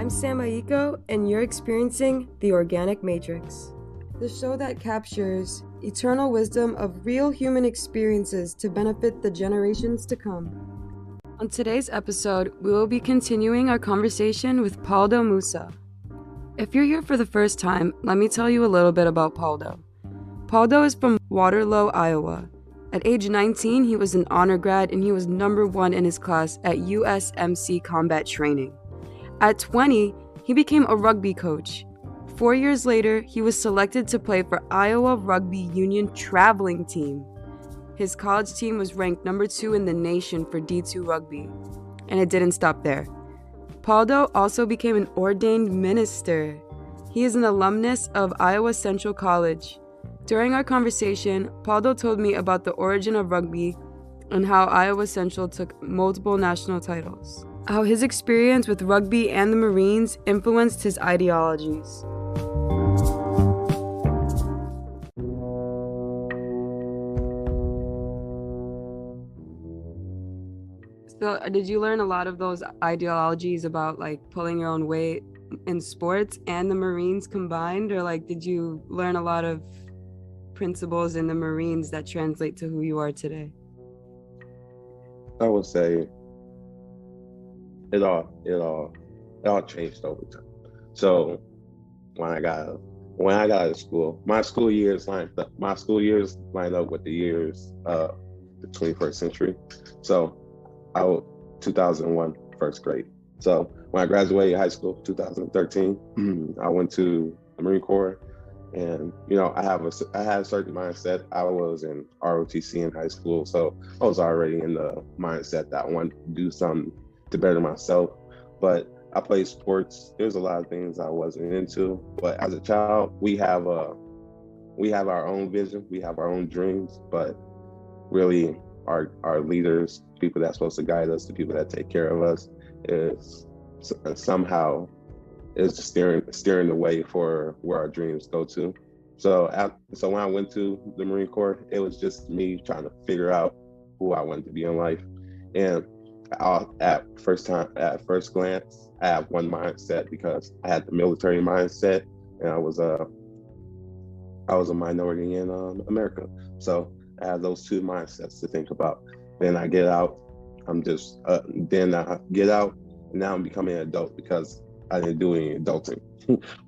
I'm Sam Aiko, and you're experiencing The Organic Matrix, the show that captures eternal wisdom of real human experiences to benefit the generations to come. On today's episode, we will be continuing our conversation with Paldo Musa. If you're here for the first time, let me tell you a little bit about Pauldo. Pauldo is from Waterloo, Iowa. At age 19, he was an honor grad and he was number 1 in his class at USMC combat training. At 20, he became a rugby coach. 4 years later, he was selected to play for Iowa Rugby Union traveling team. His college team was ranked number 2 in the nation for D2 rugby. And it didn't stop there. Pauldo also became an ordained minister. He is an alumnus of Iowa Central College. During our conversation, Pauldo told me about the origin of rugby and how Iowa Central took multiple national titles. How his experience with rugby and the Marines influenced his ideologies. So, did you learn a lot of those ideologies about like pulling your own weight in sports and the Marines combined, or like did you learn a lot of principles in the Marines that translate to who you are today? I would say it all changed over time. So when I got out of school, my school years lined up with the years of the 21st century. So I was 2001 first grade. So when I graduated high school, 2013, I went to the Marine Corps. And, I had a certain mindset. I was in ROTC in high school, so I was already in the mindset that I wanted to do something to better myself. But I played sports. There's a lot of things I wasn't into. But as a child, we have our own vision, we have our own dreams, but really our leaders, people that's supposed to guide us, the people that take care of us, is somehow is steering the way for where our dreams go to. So when I went to the Marine Corps, it was just me trying to figure out who I wanted to be in life. And at first glance, I have one mindset because I had the military mindset, and I was a minority in America. So I had those two mindsets to think about. Then I get out. Then I get out, and now I'm becoming an adult because I didn't do any adulting.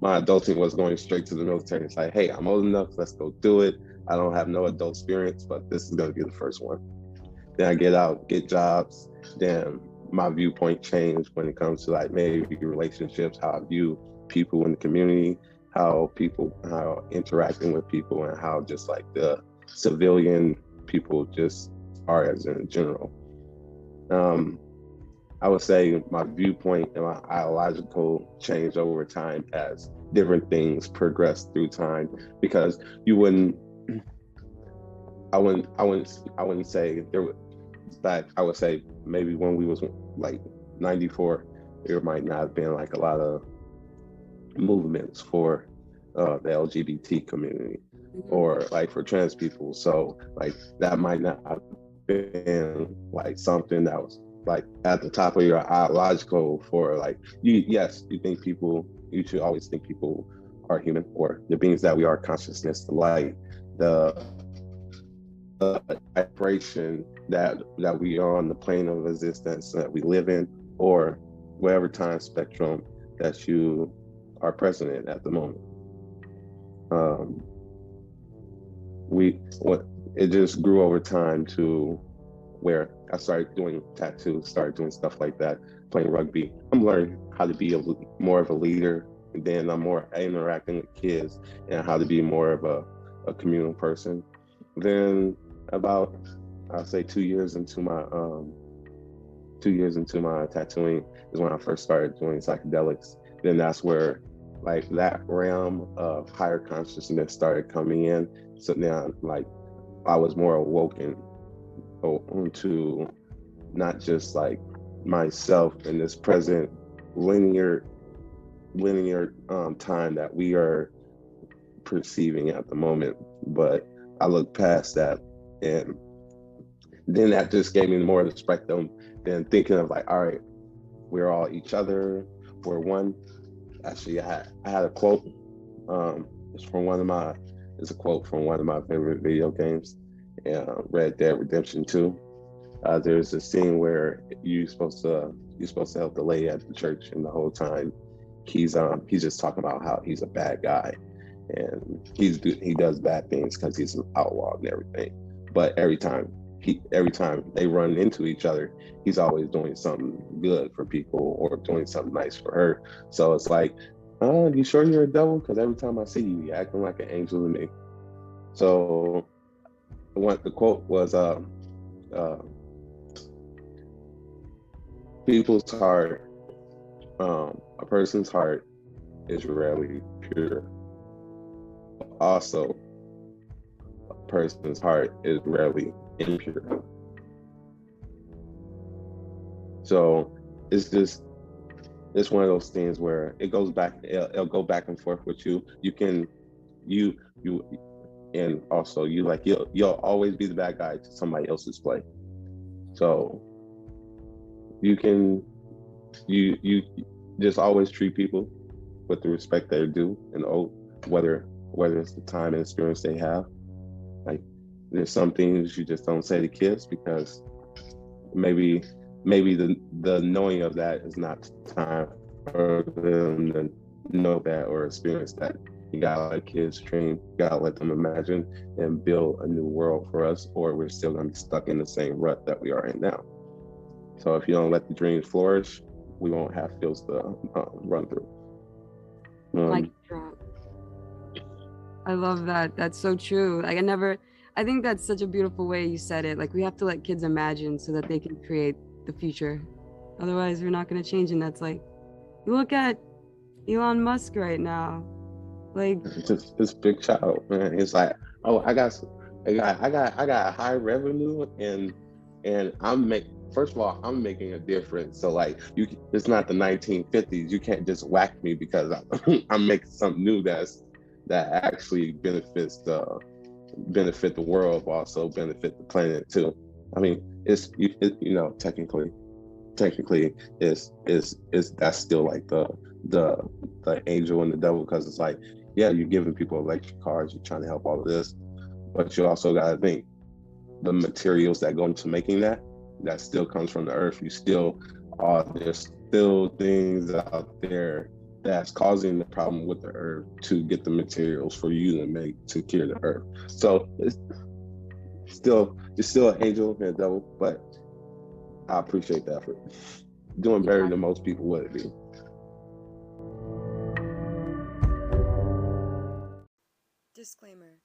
My adulting was going straight to the military. It's like, hey, I'm old enough, let's go do it. I don't have no adult experience, but this is gonna be the first one. Then I get out, get jobs. Then my viewpoint changed when it comes to like maybe relationships, how I view people in the community, how interacting with people, and how just like the civilian people just are as in general. I would say my viewpoint and my ideological change over time as different things progress through time, because I wouldn't say there was back. I would say maybe when we was like 94, there might not have been like a lot of movements for the LGBT community or like for trans people. So like that might not have been like something that was like at the top of your ideological for like you should always think people are human, or the beings that we are, consciousness, the light, the vibration that we are on the plane of existence that we live in, or whatever time spectrum that you are present in at the moment. It just grew over time to where I started doing tattoos, started doing stuff like that, playing rugby. I'm learning how to be more of a leader, and then I'm more interacting with kids and how to be more of a communal person. Then about, I'll say 2 years into my tattooing is when I first started doing psychedelics. Then that's where like that realm of higher consciousness started coming in. So now like I was more awoken to not just like myself in this present linear time that we are perceiving at the moment, but I look past that, and then that just gave me more of the spectrum than thinking of like, all right, we're all each other, where one, actually I had a quote. It's from one of my, it's a quote from one of my favorite video games, Red Dead Redemption 2. There's a scene where you're supposed to help the lady at the church, and the whole time he's just talking about how he's a bad guy, and he does bad things because he's an outlaw and everything. But every time they run into each other, he's always doing something good for people or doing something nice for her. So it's like, oh, you sure you're a devil? Because every time I see you, you're acting like an angel to me. So the quote was, people's heart, a person's heart is rarely pure. Also, a person's heart is rarely impure. So it's one of those things where it'll go back and forth with you. And also you'll always be the bad guy to somebody else's play. So you just always treat people with the respect they're due and owe, whether it's the time and experience they have. Like, there's some things you just don't say to kids because maybe the knowing of that is not time for them to know that or experience that. You gotta let kids dream, you gotta let them imagine and build a new world for us, or we're still gonna be stuck in the same rut that we are in now. So if you don't let the dreams flourish, we won't have fields to run through. I love that. That's so true. Like, I think that's such a beautiful way you said it. Like, we have to let kids imagine so that they can create the future. Otherwise, we're not going to change. And that's like, you look at Elon Musk right now. Like, this big child, man. It's like, oh, I got high revenue, and first of all, I'm making a difference. So like, it's not the 1950s. You can't just whack me because I'm making something new that actually benefit the world, but also benefit the planet too. I mean, technically it's that's still like the angel and the devil, because it's like, yeah, you're giving people electric cars, you're trying to help all of this, but you also got to think the materials that go into making that still comes from the earth. There's still things out there that's causing the problem with the earth to get the materials for you to make to cure the earth. So it's still an angel and a devil, but I appreciate the effort. Doing better than most people would be. Disclaimer.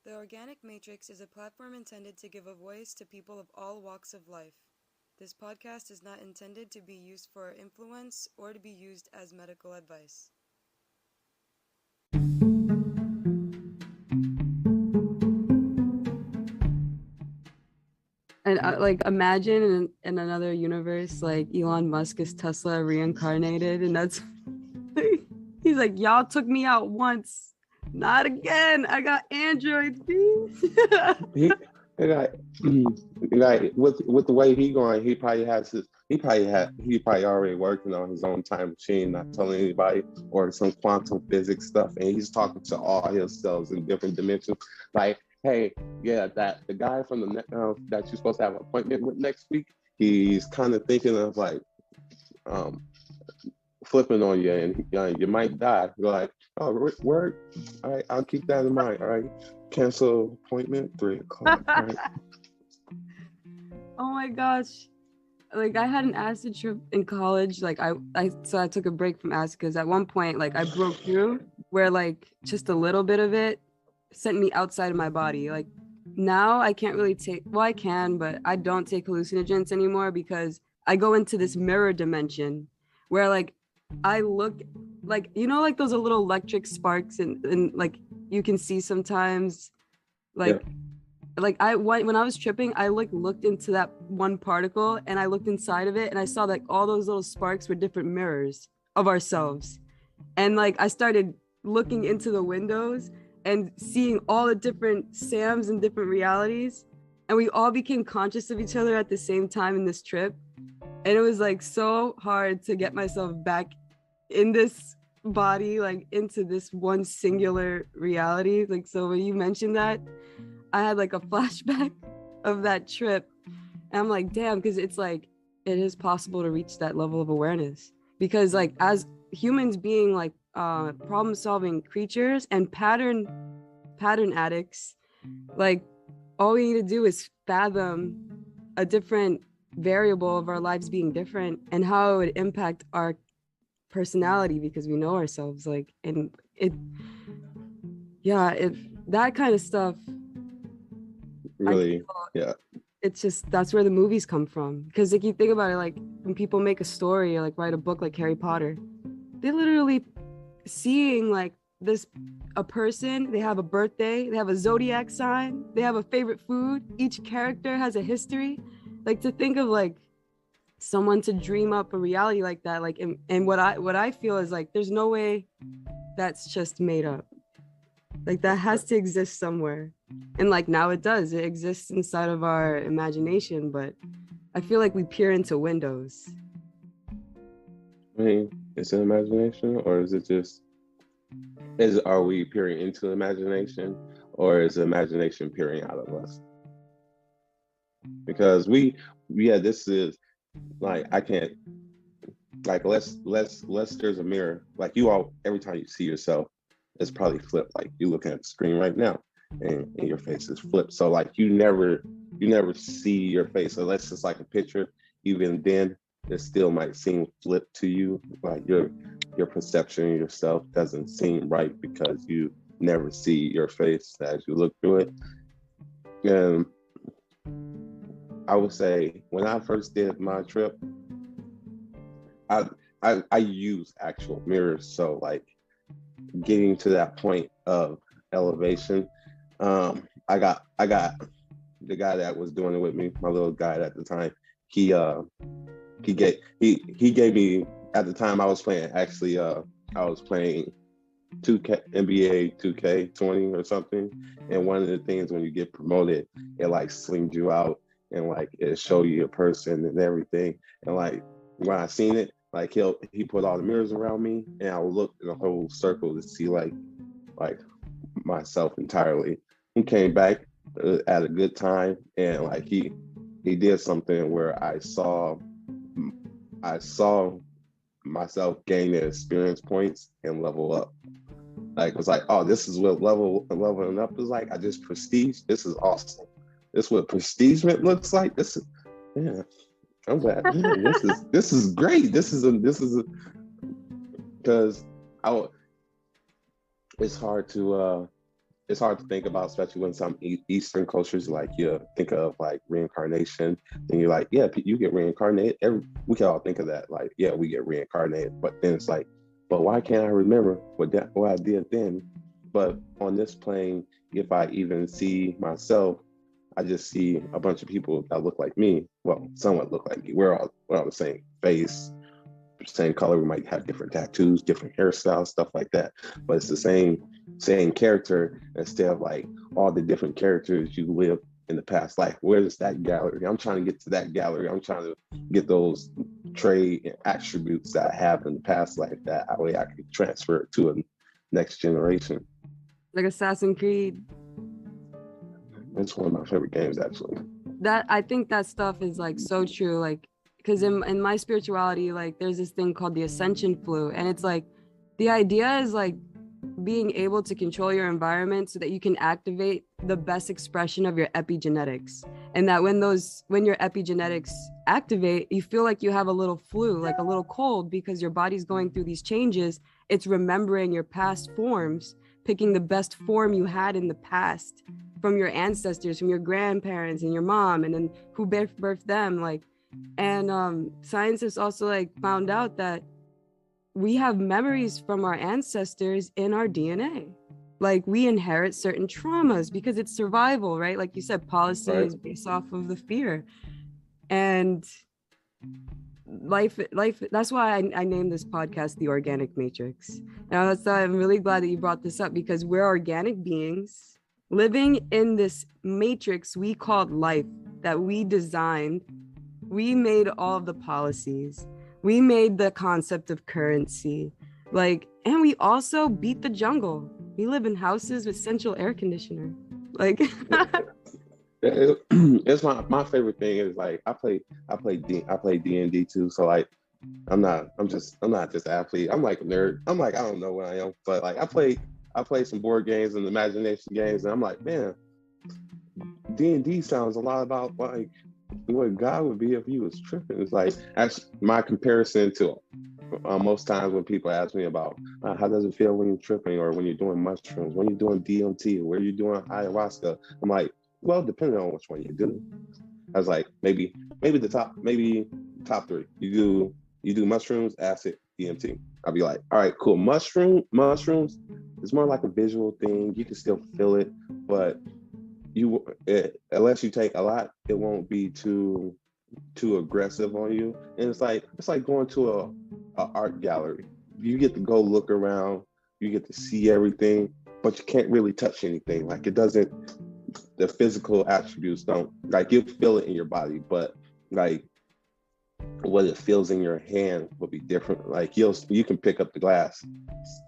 The Organic Matrix is a platform intended to give a voice to people of all walks of life. This podcast is not intended to be used for influence or to be used as medical advice. And like, imagine in another universe, like Elon Musk is Tesla reincarnated, and that's he's like, y'all took me out once, not again. I got Android, dude. With the way he going, he probably already working on his own time machine, not telling anybody, or some quantum physics stuff, and he's talking to all his selves in different dimensions. Like, hey, yeah, that the guy from the that you're supposed to have an appointment with next week, he's kind of thinking of like flipping on you, and you might die. You're like, oh, word, all right, I'll keep that in mind. All right, cancel appointment 3:00. All right. Oh my gosh. Like, I had an acid trip in college. Like, I took a break from acid because at one point, like, I broke through where like just a little bit of it sent me outside of my body. Like, now I can't really I can, but I don't take hallucinogens anymore because I go into this mirror dimension where like I look like, like those little electric sparks and like you can see sometimes, like, yeah. Like when I was tripping, I like looked into that one particle and I looked inside of it and I saw like all those little sparks were different mirrors of ourselves. And like I started looking into the windows and seeing all the different Sams and different realities. And we all became conscious of each other at the same time in this trip. And it was like so hard to get myself back in this body, like into this one singular reality. Like, so when you mentioned that, I had like a flashback of that trip. And I'm like, damn, because it's like, it is possible to reach that level of awareness. Because like as humans being like problem solving creatures and pattern addicts, like all we need to do is fathom a different variable of our lives being different and how it would impact our personality because we know ourselves. Like, and it, yeah, it, that kind of stuff. Really, yeah. It's just, that's where the movies come from. Because like you think about it, like when people make a story or like write a book like Harry Potter, they literally seeing like this, a person, they have a birthday, they have a zodiac sign, they have a favorite food, each character has a history. Like to think of like someone to dream up a reality like that, like, and what I feel is like there's no way that's just made up. Like that has to exist somewhere. And like now it does, it exists inside of our imagination, but I feel like we peer into windows. I mean, it's an imagination, or is it just, are we peering into imagination, or is imagination peering out of us? Because this is like, I can't, like, let's there's a mirror, like you all, every time you see yourself, it's probably flipped. Like you looking at the screen right now, and your face is flipped. So like you never see your face unless it's like a picture. Even then, it still might seem flipped to you. Like your perception of yourself doesn't seem right because you never see your face as you look through it. And I would say when I first did my trip, I use actual mirrors. So like getting to that point of elevation, I got the guy that was doing it with me, my little guide at the time. He gave me, at the time I was playing, actually I was playing 2K, NBA 2K20 or something, and one of the things when you get promoted, it like slings you out and like it show you your person and everything. And like when I seen it, like he put all the mirrors around me, and I would look in a whole circle to see like myself entirely. He came back at a good time, and like he did something where I saw myself gain the experience points and level up. Like it was like, oh, this is what leveling up is like. I just prestige. This is awesome. This is what prestigement looks like. This is, yeah. I'm glad. Man, this is great. This is because it's hard to think about, especially when some Eastern cultures, like you think of like reincarnation, and you're like, yeah, you get reincarnated. We can all think of that, like, yeah, we get reincarnated. But then it's like, but why can't I remember what I did then? But on this plane, if I even see myself, I just see a bunch of people that look like me. Well, somewhat look like me. We're all the same face, same color. We might have different tattoos, different hairstyles, stuff like that. But it's the same character, instead of like all the different characters you lived in the past life. Where's that gallery? I'm trying to get to that gallery. I'm trying to get those trait and attributes that I have in the past life, that way I can transfer it to a next generation. Like Assassin's Creed. It's one of my favorite games, actually. That, I think that stuff is like so true. Like, because in my spirituality, like there's this thing called the ascension flu, and it's like the idea is like being able to control your environment so that you can activate the best expression of your epigenetics, and that when your epigenetics activate, you feel like you have a little flu, like a little cold, because your body's going through these changes. It's remembering your past forms, picking the best form you had in the past from your ancestors, from your grandparents and your mom, and then who birthed them. Like, and science has also like found out that we have memories from our ancestors in our DNA. Like we inherit certain traumas because it's survival, right? Like you said, policy is based off of the fear. And life, that's why I named this podcast The Organic Matrix. Now that's why I'm really glad that you brought this up, because we're organic beings living in this matrix we called life, that we designed. We made all of the policies. We made the concept of currency. Like, and we also beat the jungle. We live in houses with central air conditioner. Like, It's my favorite thing is like I play D&D too. So like I'm not just an athlete. I'm like a nerd. I'm like I don't know what I am, but like I play some board games and imagination games, and I'm like, man, D&D sounds a lot about like what God would be if he was tripping. It's like that's my comparison to most times when people ask me about how does it feel when you're tripping or when you're doing mushrooms, when you're doing DMT, where you're doing ayahuasca. I'm like, well, depending on which one you do. I was like, maybe maybe top three. You do mushrooms, acid, DMT. I'll be like, all right, cool. Mushrooms. It's more like a visual thing. You can still feel it, but unless you take a lot, it won't be too aggressive on you. And it's like going to a art gallery. You get to go look around, you get to see everything, but you can't really touch anything. Like it doesn't, the physical attributes don't, like you feel it in your body, but like what it feels in your hand will be different. Like you can pick up the glass,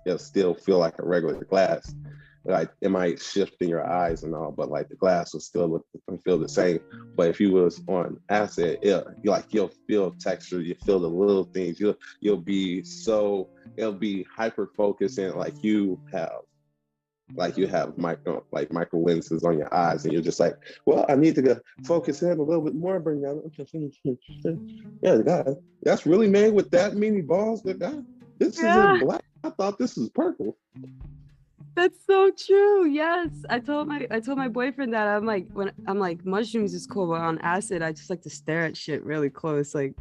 it'll still feel like a regular glass. Like it might shift in your eyes and all, but like the glass will still look and feel the same. But if you was on acid, you'll feel texture, you feel the little things. You'll be so, it'll be hyper focused, and you have micro lenses on your eyes, and you're just like, well, I need to go focus in a little bit more, bring that. Yeah, God, that's really made with that many balls. This yeah, isn't black. I thought this was purple. that's so true. Yes. I told my boyfriend that I'm like, mushrooms is cool, but on acid, I just like to stare at shit really close. Like,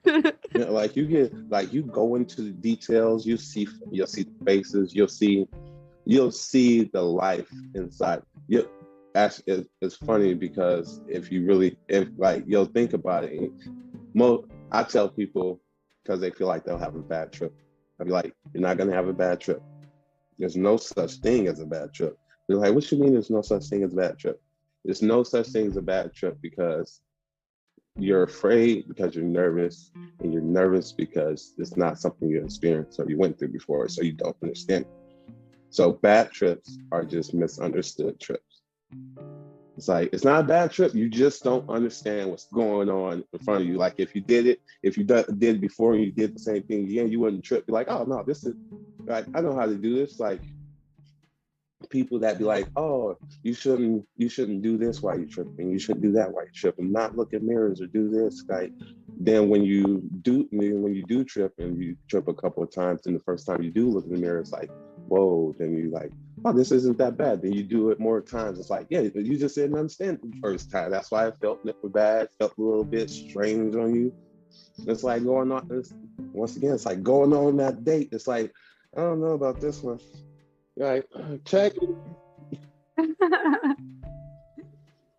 You know, like you go into the details, you'll see the faces, you'll see the life inside. You actually, it's funny because if like you'll think about it, I tell people because they feel like they'll have a bad trip. I'll be like, you're not gonna have a bad trip. There's no such thing as a bad trip. They're like, what you mean there's no such thing as a bad trip? There's no such thing as a bad trip because you're afraid because you're nervous, and you're nervous because it's not something you experienced or you went through before, so you don't understand. So bad trips are just misunderstood trips. It's like, it's not a bad trip. You just don't understand what's going on in front of you. Like if you did it before and you did the same thing again, you wouldn't trip. You're like, oh no, this is like, I know how to do this. Like people that be like, oh, you shouldn't do this while you're tripping. You shouldn't do that while you're tripping. Not look in mirrors or do this. Like then when you do trip and you trip a couple of times, and the first time you do look in the mirror, it's like, whoa, then you like, oh, this isn't that bad. Then you do it more times. It's like, yeah, you just didn't understand the first time. That's why it felt bad, felt a little bit strange on you. It's like going on, once again, it's like going on that date. It's like, I don't know about this one. Right, check.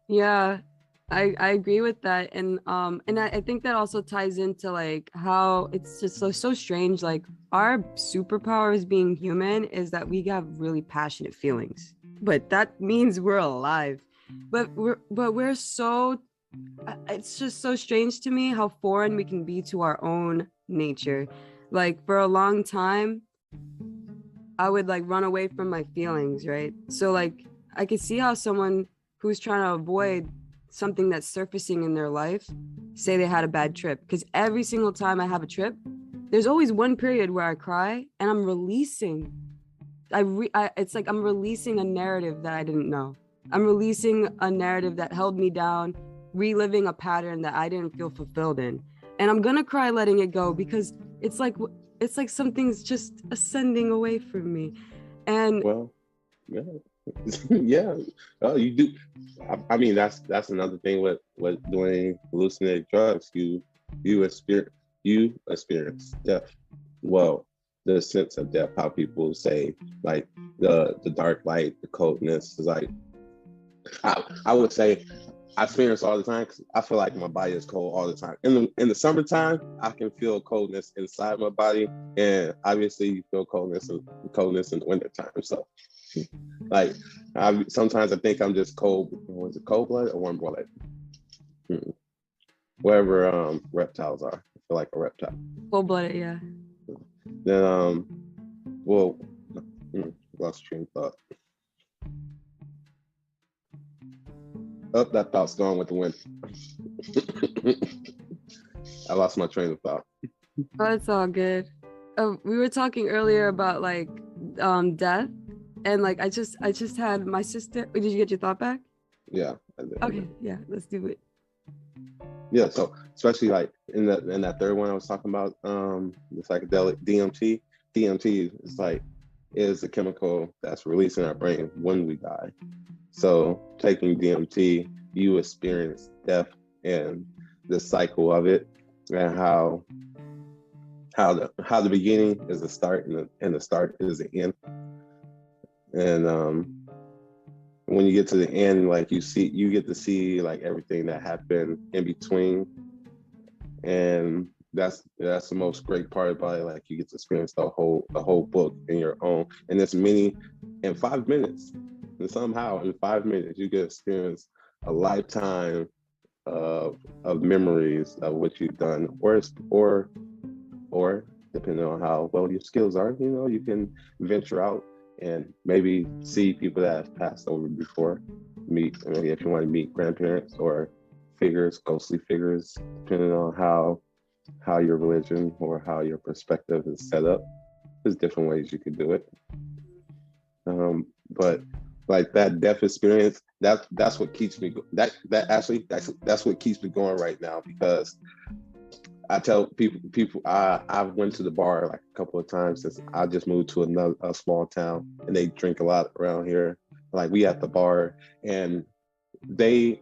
yeah, I agree with that. And I think that also ties into like how it's just so strange. Like our superpower as being human is that we have really passionate feelings, but that means we're alive. But we're so, it's just so strange to me how foreign we can be to our own nature. Like for a long time, I would like run away from my feelings, right? So like I could see how someone who's trying to avoid something that's surfacing in their life, say they had a bad trip, because every single time I have a trip, there's always one period where I cry and I'm releasing. It's like I'm releasing a narrative that I didn't know. I'm releasing a narrative that held me down, reliving a pattern that I didn't feel fulfilled in. And I'm gonna cry letting it go because it's like something's just ascending away from me. And Well, yeah, yeah. Oh, you do. I mean, that's another thing with doing hallucinogenic drugs. You experience death. Well, the sense of death. How people say like the dark light, the coldness is like. I would say I experience all the time because I feel like my body is cold all the time. In the summertime, I can feel coldness inside my body, and obviously you feel coldness in the wintertime. So, like, sometimes I think I'm just cold. Was it cold blood or warm blooded? Wherever reptiles are, I feel like a reptile. cold blooded, yeah. Then well, lost train of thought. Oh, that thought's gone with the wind. I lost my train of thought. Oh, it's all good. We were talking earlier about like death, and like I just had my sister. Did you get your thought back? Yeah, I did. Okay, yeah, let's do it. Yeah, so especially like in that third one I was talking about, the psychedelic DMT. DMT is a chemical that's released in our brain when we die. So taking DMT, you experience death and the cycle of it, and how the beginning is the start and the start is the end. And when you get to the end, like you get to see like everything that happened in between, and that's the most great part about it. Like you get to experience the whole book in your own, and it's many in 5 minutes, and somehow in 5 minutes you can experience a lifetime of memories of what you've done, or depending on how well your skills are, you can venture out and maybe see people that have passed over before. Meet, maybe if you want to meet grandparents or ghostly figures, depending on how your religion or how your perspective is set up. There's different ways you could do it. But like that death experience, that's what keeps me that's what keeps me going right now, because I tell people I've went to the bar like a couple of times since I just moved to a small town, and they drink a lot around here. Like we at the bar, and they've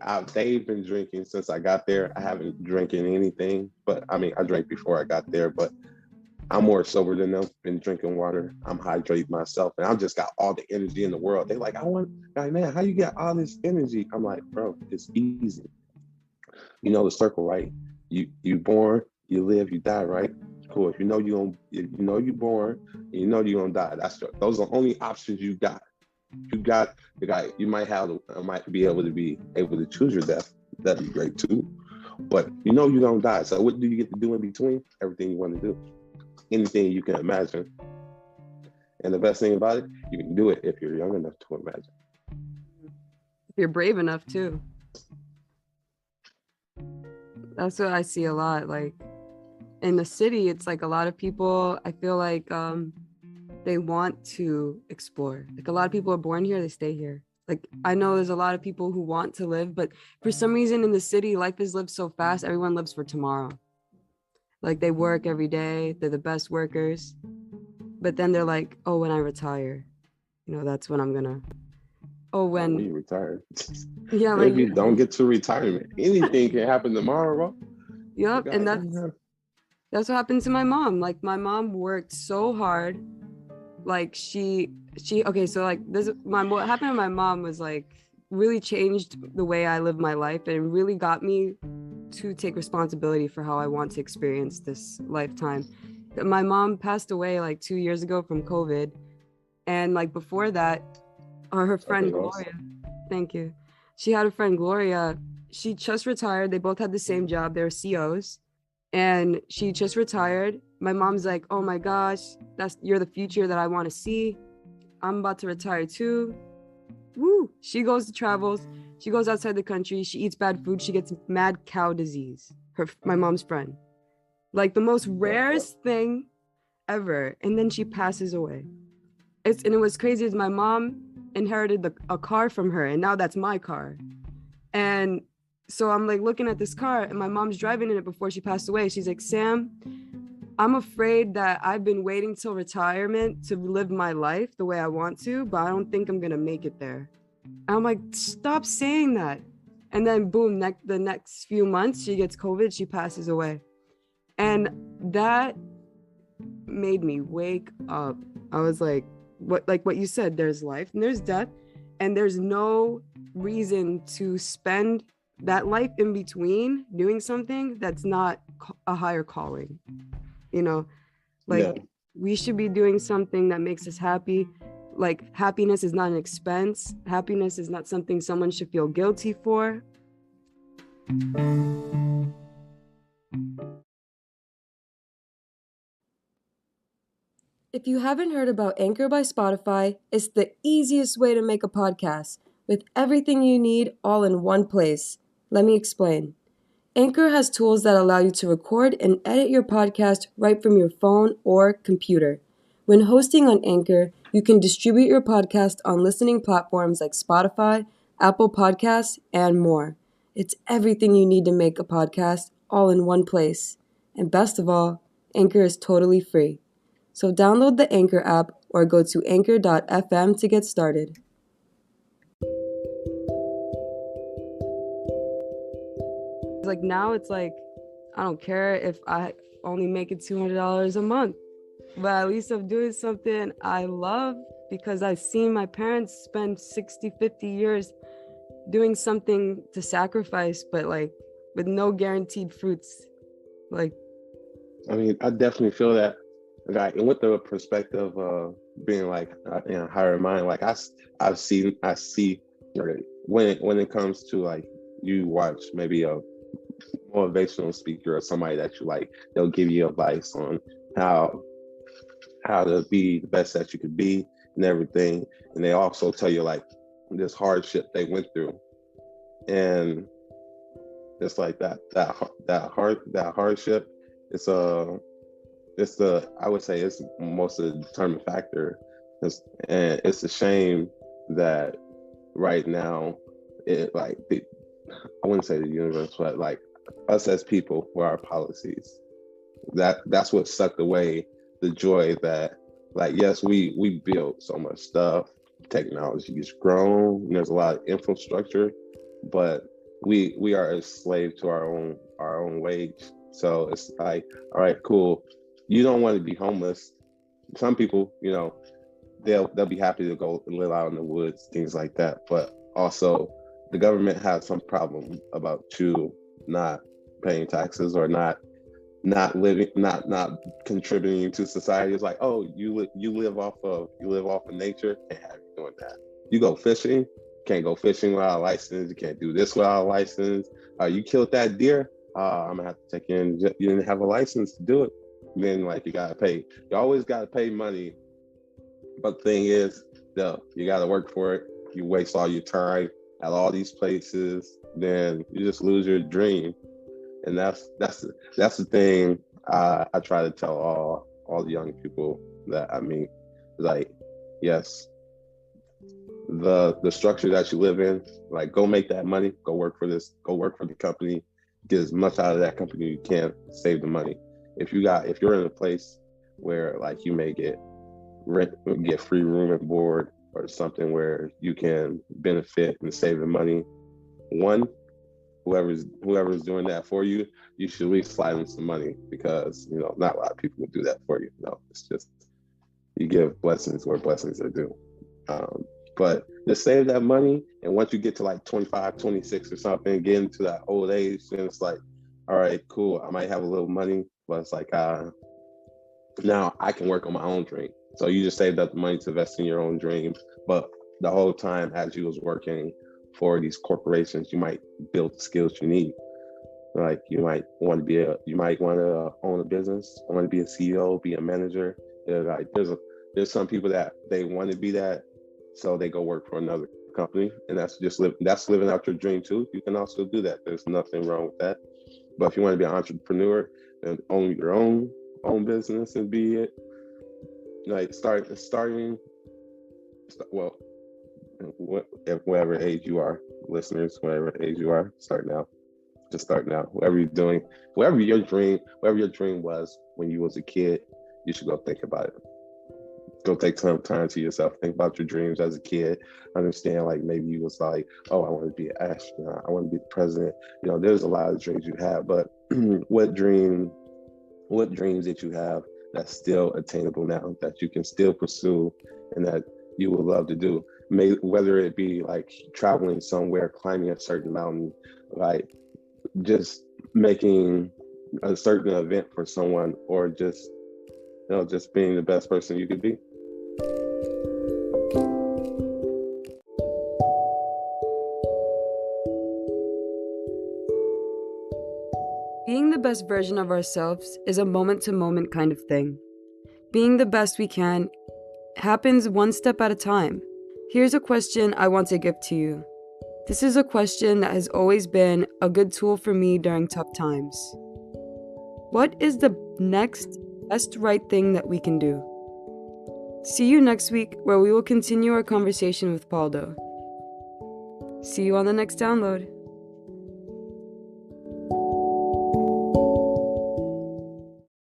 been drinking since I got there. I haven't drinking anything, but I mean I drank before I got there, but I'm more sober than them. Been drinking water. I'm hydrating myself, and I've just got all the energy in the world. They're like, man, how you get all this energy? I'm like, bro, it's easy. You know the circle, right? You born, you live, you die, right? Cool. If you know you're born, and you know you're gonna die. Those are the only options you got. You might be able to choose your death. That'd be great too. But you know you don't die. So what do you get to do in between? Everything you want to do. Anything you can imagine. And the best thing about it, you can do it if you're young enough to imagine. If you're brave enough too. That's what I see a lot. Like in the city, it's like a lot of people, I feel like they want to explore. Like a lot of people are born here, they stay here. Like I know there's a lot of people who want to live, but for some reason in the city, life is lived so fast, everyone lives for tomorrow. Like they work every day, they're the best workers. But then they're like, oh, when I retire, that's when I'm gonna. Oh, when you retire. Yeah, if you don't get to retirement, anything can happen tomorrow, bro. Yep, and that's what happened to my mom. Like my mom worked so hard. Like she okay, so like what happened to my mom was like really changed the way I live my life, and really got me to take responsibility for how I want to experience this lifetime. My mom passed away like 2 years ago from COVID, and like before that, her friend Gloria, thank you. She had a friend Gloria. She just retired. They both had the same job. They were COs, and she just retired. My mom's like, oh my gosh, you're the future that I want to see. I'm about to retire too. Woo! She goes to travels. She goes outside the country. She eats bad food. She gets mad cow disease. My mom's friend, like the most rarest thing ever. And then she passes away. And it was crazy as my mom inherited a car from her, and now that's my car. And so I'm like looking at this car, and my mom's driving in it before she passed away. She's like, Sam, I'm afraid that I've been waiting till retirement to live my life the way I want to, but I don't think I'm gonna make it there. And I'm like, stop saying that. And then boom, the next few months, she gets COVID, she passes away. And that made me wake up. I was like what you said, there's life and there's death, and there's no reason to spend that life in between doing something that's not a higher calling. We should be doing something that makes us happy. Like happiness is not an expense. Happiness is not something someone should feel guilty for. If you haven't heard about Anchor by Spotify, it's the easiest way to make a podcast with everything you need all in one place. Let me explain. Anchor has tools that allow you to record and edit your podcast right from your phone or computer. When hosting on Anchor, you can distribute your podcast on listening platforms like Spotify, Apple Podcasts, and more. It's everything you need to make a podcast all in one place. And best of all, Anchor is totally free. So download the Anchor app or go to anchor.fm to get started. Like now it's like, I don't care if I only make it $200 a month, but at least I'm doing something I love because I've seen my parents spend 60, 50 years doing something to sacrifice, but like with no guaranteed fruits. Like, I mean, I definitely feel that. Like, and with the perspective of being like higher mind, like I see when it comes to like you watch maybe a motivational speaker or somebody that you like, they'll give you advice on how to be the best that you could be and everything, and they also tell you like this hardship they went through, and it's like that hardship. It's the I would say it's most of the determined factor. And it's a shame that right now I wouldn't say the universe, but like us as people with our policies, that's what sucked away the joy that, like, yes, we built so much stuff, technology has grown, and there's a lot of infrastructure, but we are a slave to our own wage. So it's like, all right, cool, you don't want to be homeless. Some people, they'll be happy to go live out in the woods, things like that. But also, the government has some problem about you not paying taxes or not living, not contributing to society. It's like, oh, you live off of nature. Can't have you doing that. You go fishing, can't go fishing without a license. You can't do this without a license. You killed that deer. I'm gonna have to take you in. You didn't have a license to do it. Then like you gotta pay. You always gotta pay money. But the thing is, you gotta work for it. You waste all your time at all these places, then you just lose your dream. And that's the thing I try to tell all the young people that I meet. Like, yes, the structure that you live in, like, go make that money, go work for the company, get as much out of that company you can, save the money. If you're in a place where like you may get free room and board or something where you can benefit and save the money, whoever's doing that for you, you should at least slide them some money, because not a lot of people will do that for you. No, it's just you give blessings where blessings are due. But just save that money, and once you get to like 25, 26 or something, get into that old age, then it's like, all right, cool, I might have a little money, but it's like now I can work on my own dream. So you just saved up the money to invest in your own dream, but the whole time as you was working for these corporations, you might build the skills you need. Like you might want to own a business, want to be a CEO, be a manager. Like there's some people that they want to be that, so they go work for another company, and that's living out your dream too. You can also do that. There's nothing wrong with that. But if you want to be an entrepreneur and own your own business and be it, like well, whatever age you are, listeners, whatever age you are, start now. Just start now. Whatever you're doing, whatever your dream was when you was a kid, you should go think about it. Go take some time to yourself. Think about your dreams as a kid. Understand, like, maybe you was like, oh, I want to be an astronaut. I want to be the president. There's a lot of dreams you have, but what dreams that you have that's still attainable now, that you can still pursue and that you would love to do? Whether it be like traveling somewhere, climbing a certain mountain, like just making a certain event for someone, or just being the best person you could be. Being the best version of ourselves is a moment-to-moment kind of thing. being the best we can happens one step at a time. Here's a question I want to give to you. This is a question that has always been a good tool for me during tough times. What is the next best right thing that we can do? See you next week, where we will continue our conversation with Paldo. See you on the next download.